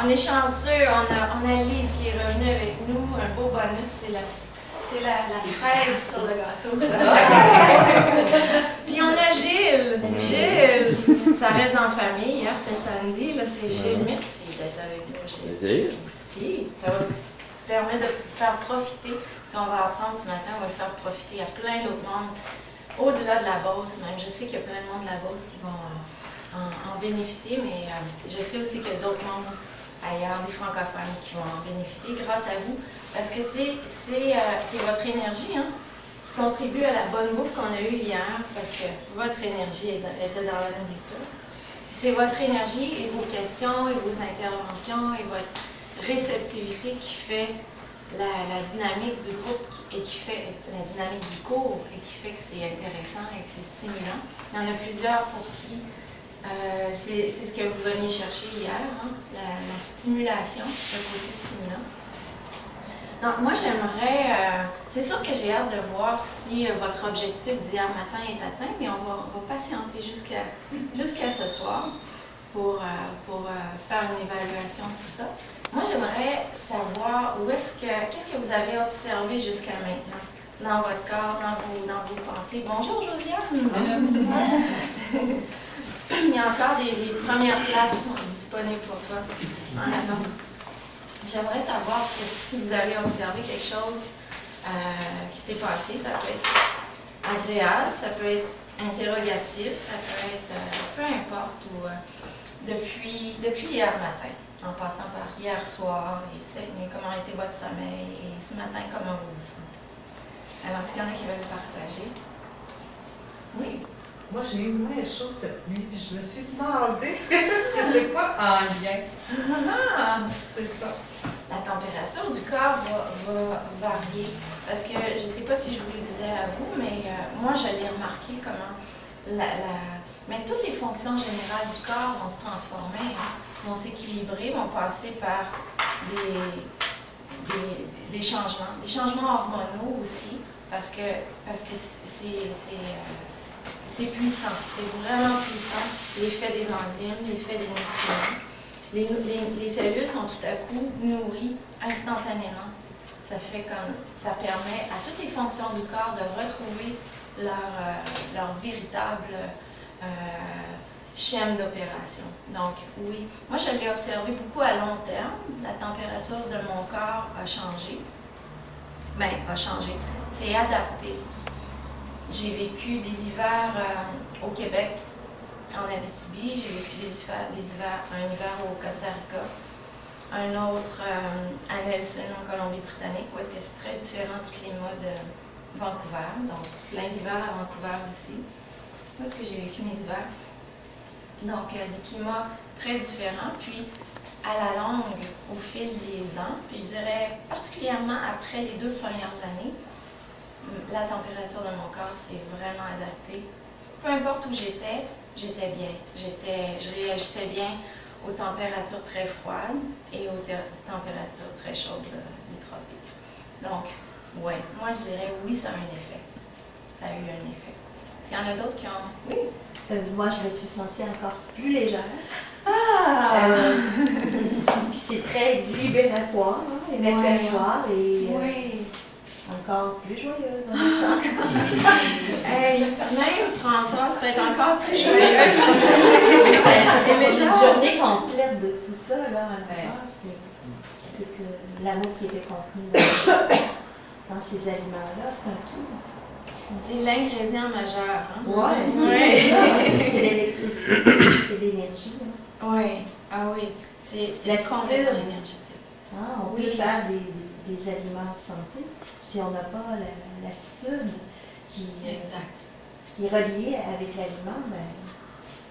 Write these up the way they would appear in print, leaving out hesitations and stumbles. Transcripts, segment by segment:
On est chanceux, on a Lise qui est revenue avec nous. Un beau bonus, c'est la fraise sur le gâteau. Puis on a Gilles. Gilles, ça reste dans la famille. Hier, c'était samedi. Là, c'est Gilles. Merci d'être avec nous, Gilles. Merci. Ça va permettre de faire profiter ce qu'on va apprendre ce matin. On va le faire profiter à plein d'autres mondes, au-delà de la Beauce même. Je sais qu'il y a plein de monde de la Beauce qui vont en bénéficier, mais je sais aussi qu'il y a d'autres mondes ailleurs, des francophones qui vont en bénéficier grâce à vous, parce que c'est votre énergie qui contribue à la bonne bouffe qu'on a eue hier, parce que votre énergie était dans la nourriture. C'est votre énergie et vos questions et vos interventions et votre réceptivité qui fait la dynamique du groupe et qui fait la dynamique du cours et qui fait que c'est intéressant et que c'est stimulant. Il y en a plusieurs pour qui c'est ce que vous veniez chercher hier, la stimulation, le côté stimulant. Donc moi j'aimerais, c'est sûr que j'ai hâte de voir si votre objectif d'hier matin est atteint, mais on va patienter jusqu'à ce soir pour faire une évaluation de tout ça. Moi j'aimerais savoir qu'est-ce que vous avez observé jusqu'à maintenant dans votre corps, dans vos pensées. Bonjour Josiane! Il y a encore des premières places disponibles pour toi en avant. J'aimerais savoir si vous avez observé quelque chose qui s'est passé. Ça peut être agréable, ça peut être interrogatif, ça peut être peu importe, ou depuis hier matin, en passant par hier soir et cette nuit, comment a été votre sommeil, et ce matin, comment vous vous sentez. Alors, est-ce qu'il y en a qui veulent partager? Oui. Moi, j'ai eu moins chaud cette nuit, puis je me suis demandé si c'était pas en lien. C'est ça. La température du corps va varier. Parce que je ne sais pas si je vous le disais à vous, mais moi, je l'ai remarqué comment mais toutes les fonctions générales du corps vont se transformer, vont s'équilibrer, vont passer par des changements hormonaux aussi, parce que c'est puissant, c'est vraiment puissant, l'effet des enzymes, l'effet des nutriments. Les cellules sont tout à coup nourries instantanément. Ça permet à toutes les fonctions du corps de retrouver leur véritable schème d'opération. Donc oui, moi je l'ai observé beaucoup à long terme. La température de mon corps a changé. C'est adapté. J'ai vécu des hivers au Québec, en Abitibi. J'ai vécu un hiver au Costa Rica, un autre à Nelson, en Colombie-Britannique, où est-ce que c'est très différent tous les mois de Vancouver. Donc, plein d'hivers à Vancouver aussi. Où est-ce que j'ai vécu mes hivers? Donc, des climats très différents. Puis, à la longue, au fil des ans, puis je dirais particulièrement après les 2 premières années, la température de mon corps s'est vraiment adaptée. Peu importe où j'étais bien. Je réagissais bien aux températures très froides et aux températures très chaudes des tropiques. Donc, ouais, moi je dirais oui, ça a un effet. Ça a eu un effet. Est-ce qu'il y en a d'autres qui ont... Oui? Moi, je me suis sentie encore plus légère. C'est très libératoire, évacuatoire et encore plus joyeuse. Même Françoise peut être encore plus joyeuse. C'est une journée complète de tout ça, là, c'est tout l'amour qui était contenu dans ces aliments-là, c'est un tout. C'est l'ingrédient majeur. Oui, c'est l'électricité, c'est l'énergie. Oui, oui, c'est complètement énergétique. On peut faire des aliments de santé si on n'a pas l'attitude qui est reliée avec l'aliment,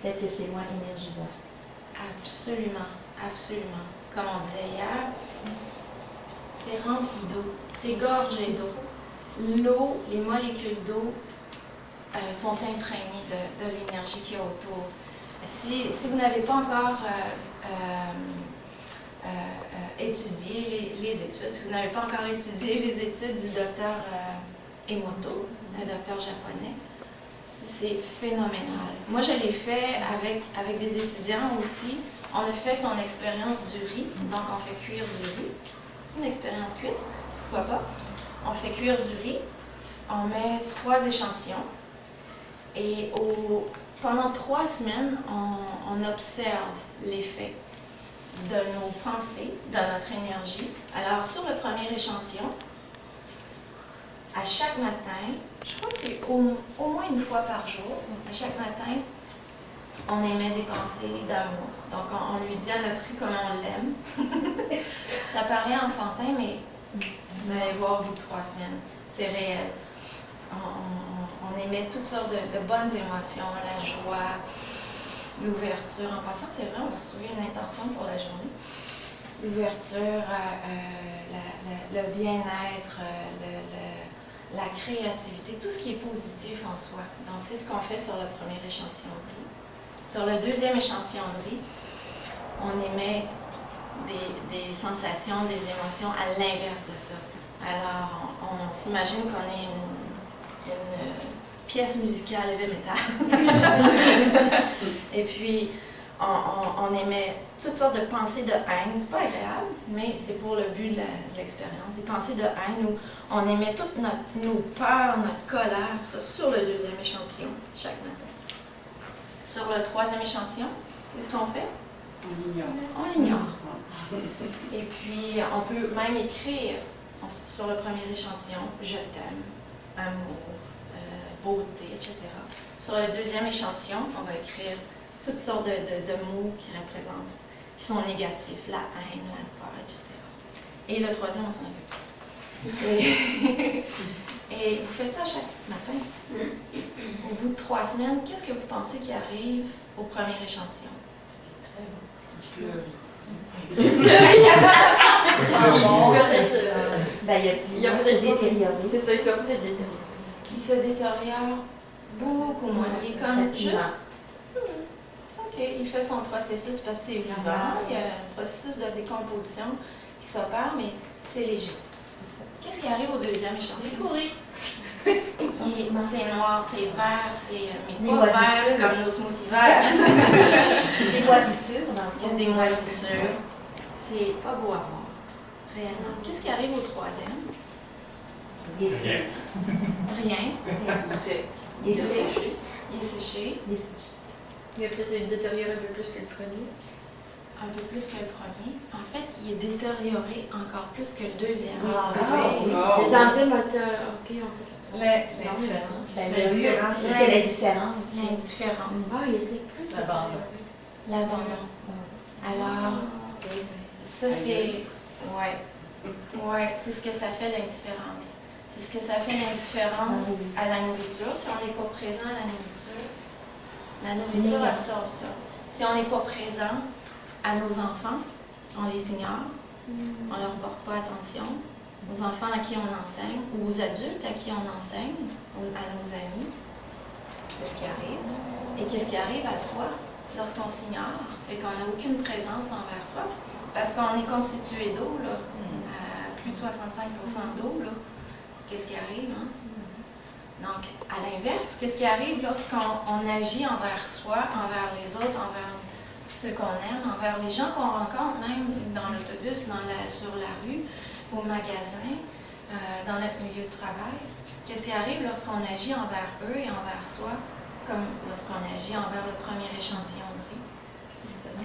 peut-être que c'est moins énergisant. Absolument, absolument. Comme on disait hier, c'est rempli d'eau, c'est gorgé d'eau. L'eau, les molécules d'eau sont imprégnées de l'énergie qu'il y a autour. Si vous n'avez pas encore étudié les études, si vous n'avez pas encore étudié les études du docteur Emoto, un docteur japonais, C'est phénoménal. Moi, je l'ai fait avec des étudiants aussi. On a fait son expérience du riz, donc on fait cuire du riz. C'est une expérience cuite, pourquoi pas. On fait cuire du riz, on met 3 échantillons et pendant 3 semaines, on observe l'effet de nos pensées, de notre énergie. Alors, sur le premier échantillon, à chaque matin, je crois que c'est au moins une fois par jour, à chaque matin, on émet des pensées d'amour. Donc, on lui dit à notre riz comment on l'aime. Ça paraît enfantin, mais vous allez voir au bout de 3 semaines, c'est réel. On émet toutes sortes de bonnes émotions, la joie, l'ouverture. En passant, c'est vrai, on va se trouver une intention pour la journée. L'ouverture, le bien-être, la créativité, tout ce qui est positif en soi. Donc, c'est ce qu'on fait sur le premier échantillon de riz. Sur le deuxième échantillon de riz, on émet des sensations, des émotions à l'inverse de ça. Alors, on s'imagine qu'on est une pièce musicale heavy metal. Et puis, on émet toutes sortes de pensées de haine. C'est pas agréable, mais c'est pour le but de l'expérience. Des pensées de haine où on émet toutes nos peurs, notre colère, ça, sur le deuxième échantillon, chaque matin. Sur le troisième échantillon, qu'est-ce qu'on fait? On l'ignore. Et puis, on peut même écrire sur le premier échantillon « Je t'aime »,« amour »,« beauté », etc. Sur le deuxième échantillon, on va écrire toutes sortes de mots qui représentent, qui sont négatifs, la haine, la peur, etc. Et le troisième, on s'en occupe. Et vous faites ça chaque matin. Au bout de 3 semaines, qu'est-ce que vous pensez qui arrive au premier échantillon? Il y a peut-être détérioré. C'est ça, il doit peut-être détériorer. Qui se détériore beaucoup moins. Il est comme juste. OK, il fait son processus parce que c'est vivant. Il y a un processus de décomposition qui s'opère, mais c'est léger. Qu'est-ce qui arrive au deuxième échantillon? C'est noir, c'est vert, mais pas vert comme nos smoothies verts. Des moisissures. Il y a des moisissures. C'est pas beau à voir, réellement. Qu'est-ce qui arrive au troisième? Rien. Il est séché. Il a peut-être été détérioré un peu plus que le premier. Un peu plus que le premier. En fait, il est détérioré encore plus que le deuxième. Les enzymes ont été OK, en fait. L'indifférence. C'est la différence. L'indifférence. Il était plus L'abandon. Alors, ça c'est... Ouais, c'est ce que ça fait l'indifférence. C'est ce que ça fait l'indifférence à la nourriture. Si on n'est pas présent à la nourriture absorbe ça. Si on n'est pas présent à nos enfants, on les ignore, on ne leur porte pas attention. Aux enfants à qui on enseigne, ou aux adultes à qui on enseigne, ou à nos amis, c'est ce qui arrive. Et qu'est-ce qui arrive à soi lorsqu'on s'ignore et qu'on n'a aucune présence envers soi? Parce qu'on est constitué d'eau, là, à plus de 65% d'eau, là. Qu'est-ce qui arrive, hein? Donc, à l'inverse, qu'est-ce qui arrive lorsqu'on agit envers soi, envers les autres, envers ceux qu'on aime, envers les gens qu'on rencontre, même dans l'autobus, sur la rue, au magasin, dans notre milieu de travail? Qu'est-ce qui arrive lorsqu'on agit envers eux et envers soi, comme lorsqu'on agit envers le premier échantillon de riz?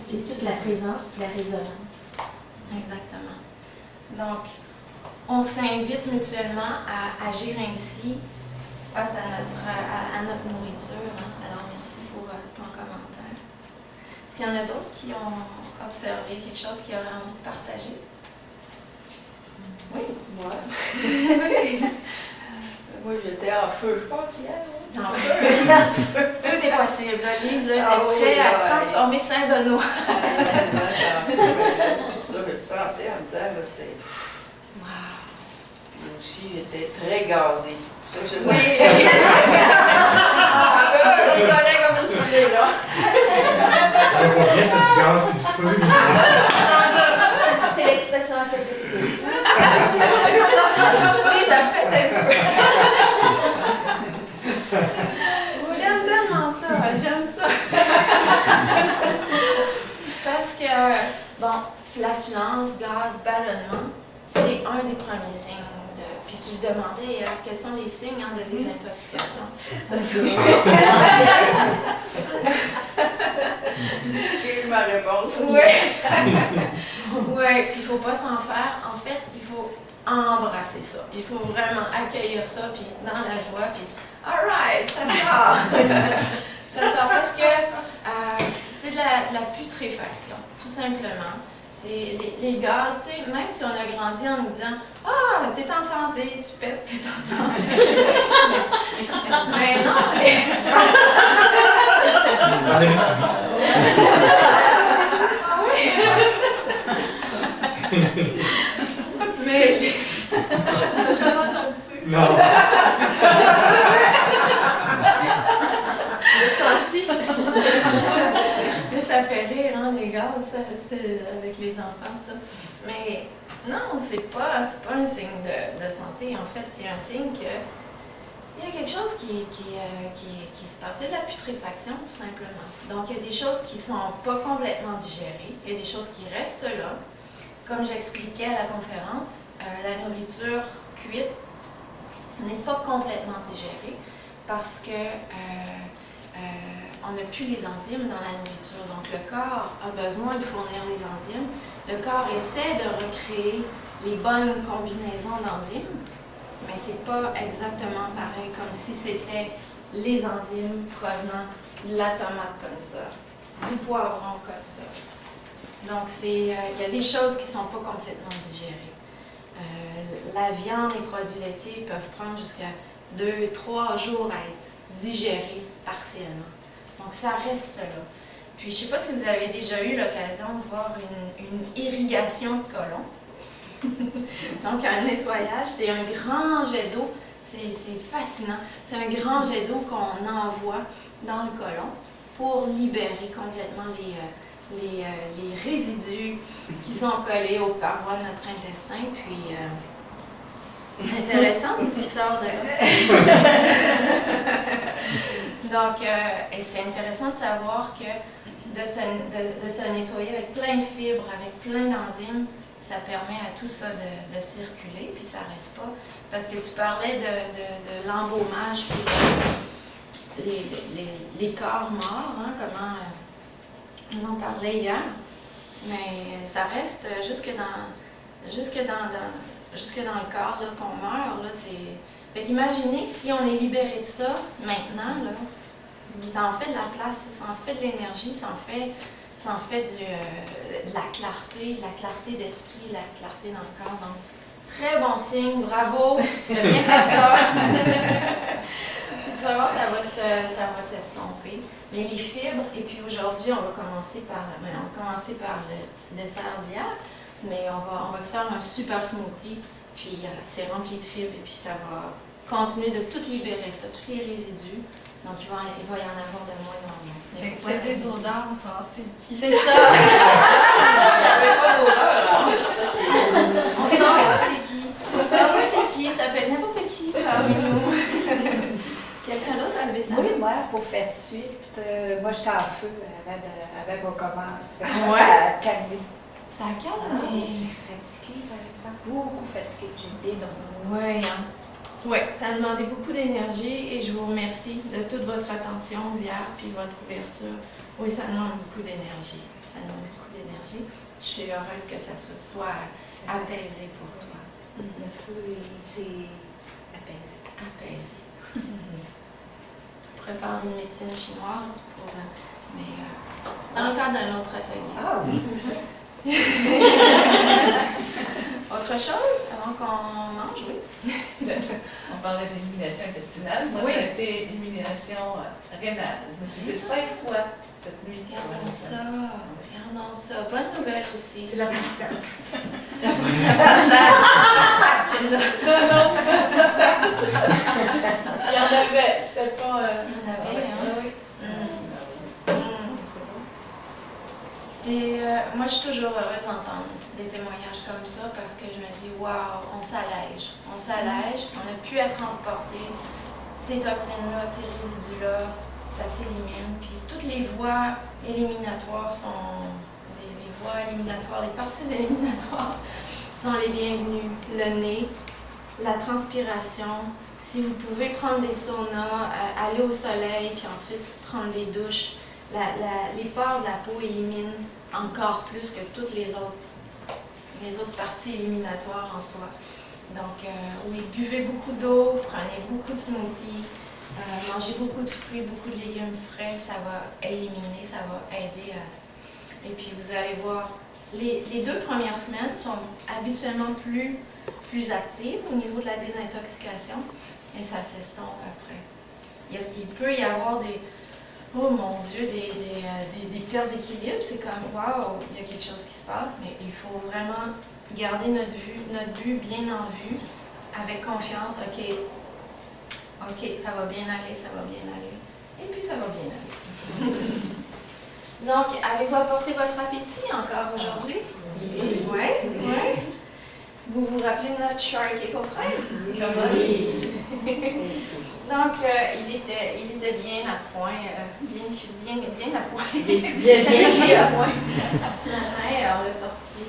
C'est toute la présence et la résonance. Exactement. Donc, on s'invite mutuellement à agir ainsi face à notre nourriture. Hein? Alors, merci pour ton commentaire. Est-ce qu'il y en a d'autres qui ont observé quelque chose qu'ils auraient envie de partager? Oui, moi. Moi, j'étais en feu, je pense, hier. En feu. Tout est possible. Lise était prêt à transformer Saint-Benoît. Ça, je le sentais en dedans, là, c'était... Wow. Puis aussi, j'étais très gazée. Ça, je... Oui! Je rigolais comme une foulée, là. Combien c'est du gaz et du feu? C'est l'expression à fait. Oui, ça fait un peu. flatulence, gaz, ballonnement, c'est un des premiers signes. Puis tu lui demandais quels sont les signes de désintoxication. Ça, c'est Et ma réponse. Oui. Oui, puis il ne faut pas s'en faire. En fait, il faut embrasser ça. Il faut vraiment accueillir ça, puis dans la joie, puis all right, ça sort. Ça sort parce que c'est de la putréfaction, tout simplement. C'est les gaz, tu sais, même si on a grandi en nous disant « Ah, t'es en santé, tu pètes, t'es en santé. » Mais non, Dans les petits Ah oui. Mais... Non. Le senti. Mais ça fait rire, hein, les gars, ça, c'est avec les enfants, ça. Mais non, c'est pas un signe de santé. En fait, c'est un signe que il y a quelque chose qui se passe. C'est de la putréfaction, tout simplement. Donc, il y a des choses qui ne sont pas complètement digérées. Il y a des choses qui restent là. Comme j'expliquais à la conférence, la nourriture cuite n'est pas complètement digérée parce que on n'a plus les enzymes dans la nourriture. Donc, le corps a besoin de fournir les enzymes. Le corps essaie de recréer les bonnes combinaisons d'enzymes, mais c'est pas exactement pareil comme si c'était les enzymes provenant de la tomate comme ça, du poivron comme ça. Donc, il y a des choses qui ne sont pas complètement digérées. La viande et les produits laitiers peuvent prendre jusqu'à 2-3 jours à être digérés partiellement. Donc, ça reste là. Puis, je ne sais pas si vous avez déjà eu l'occasion de voir une irrigation de côlon. Donc, un nettoyage, c'est un grand jet d'eau. C'est fascinant. C'est un grand jet d'eau qu'on envoie dans le côlon pour libérer complètement les résidus qui sont collés aux parois de notre intestin. Puis, intéressant tout ce qui sort de là. Donc, et c'est intéressant de savoir que de se nettoyer avec plein de fibres, avec plein d'enzymes, ça permet à tout ça de circuler, puis ça ne reste pas. Parce que tu parlais de l'embaumage, puis les corps morts, hein, comment on en parlait hier, mais ça reste jusque dans le corps, lorsqu'on meurt, là, c'est... Fait qu'imaginez si on est libéré de ça, maintenant, là, ça en fait de la place, ça en fait de l'énergie, ça en fait de la clarté d'esprit, de la clarté dans le corps. Donc, très bon signe, bravo, de bien faire ça. Puis tu vas voir, ça va s'estomper. Mais les fibres, et puis aujourd'hui, on va commencer par le petit dessert d'hier, mais on va se faire un super smoothie, puis c'est rempli de fibres, et puis ça va continuer de tout libérer ça, tous les résidus. Donc, il va y en avoir de moins en moins. C'est des odeurs, on s'en sait qui. C'est ça! Il n'y avait pas d'odeur. On sait pas c'est qui. On sait pas c'est qui. Ça peut être n'importe qui parmi nous. Quelqu'un d'autre a levé sa main? Oui, moi, pour faire suite, moi, j'étais en feu avec vos commandes. Ça a calmé. Ça a calmé. J'ai fatigué, par exemple. Beaucoup fatiguée. J'ai des drôles. Oui, hein? Oui, ça a demandé beaucoup d'énergie et je vous remercie de toute votre attention hier puis votre ouverture. Oui, ça demande beaucoup d'énergie. Je suis heureuse que ça se soit apaisé pour toi. Le feu, c'est apaisé. Apaisé. Je prépare une médecine chinoise dans le cadre d'un autre atelier. Ah oui, Autre chose avant qu'on mange, oui? On parlait d'élimination intestinale. Moi, Oui. ça a été élimination rénale. Je me suis levée 5 fois cette nuit. Regardons ça. Bonne nouvelle aussi. c'est la prostate. La prostate. Non, il y en avait. C'était pas... Il y en avait, hein? Oui. Moi, je suis toujours heureuse d'entendre des témoignages comme ça parce que je me dis, waouh, on s'allège. On n'a plus à transporter ces toxines-là, ces résidus-là, ça s'élimine. Puis toutes les voies éliminatoires sont des voies éliminatoires, les parties éliminatoires sont les bienvenues. Le nez, la transpiration. Si vous pouvez prendre des saunas, aller au soleil, puis ensuite prendre des douches, les pores de la peau éliminent encore plus que toutes les autres parties éliminatoires en soi. Donc, oui, buvez beaucoup d'eau, prenez beaucoup de smoothies, mangez beaucoup de fruits, beaucoup de légumes frais, ça va éliminer, ça va aider. Et puis, vous allez voir, les 2 premières semaines sont habituellement plus actives au niveau de la désintoxication et ça s'estompe après. Il peut y avoir oh mon Dieu, des pertes d'équilibre, c'est comme, wow, il y a quelque chose qui se passe, mais il faut vraiment garder notre but bien en vue, avec confiance, OK, ça va bien aller, et puis ça va bien aller. Donc, avez-vous apporté votre appétit encore aujourd'hui? Oui. Vous vous rappelez de notre shortcake aux fraises? Oui. Donc, il était bien à point, bien à point. Bien à point. Ce matin, on l'a sorti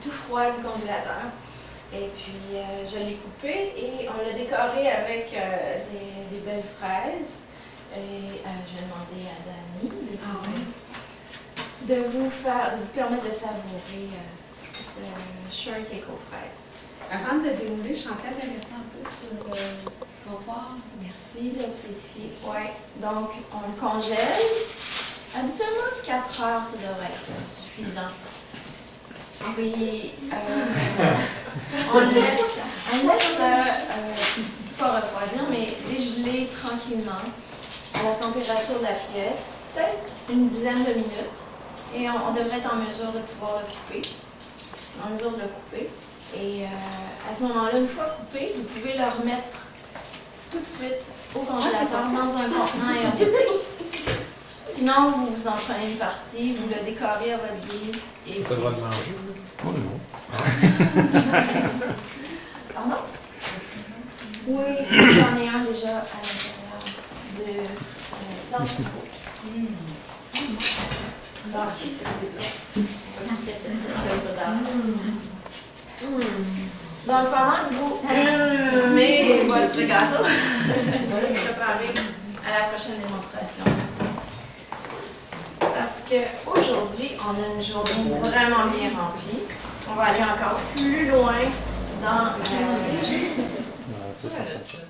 tout froid du congélateur. Et puis, je l'ai coupé et on l'a décoré avec des belles fraises. Et je vais demander à Dani de vous permettre de savourer ce shortcake aux fraises. Avant de le dérouler, Chantal l'a laissé un peu sur le comptoir. Merci de le spécifier. Oui. Donc, on le congèle. Habituellement, 4 heures, ça devrait être suffisant. Puis, on le laisse pas refroidir, mais dégeler tranquillement à la température de la pièce, peut-être une dizaine de minutes. Et on devrait être en mesure de pouvoir le couper. Et à ce moment-là, une fois coupé, vous pouvez le remettre tout de suite au congélateur dans un contenant hermétique. Sinon, vous en prenez une partie, vous le décorez à votre guise. Et tu as le droit de manger? Oh non. Pardon? Oui, j'en ai un déjà à l'intérieur dans le frigo. Donc, pendant que vous fumez votre gâteau, je vais le préparer à la prochaine démonstration. Parce qu'aujourd'hui, on a une journée vraiment bien remplie. On va aller encore plus loin dans la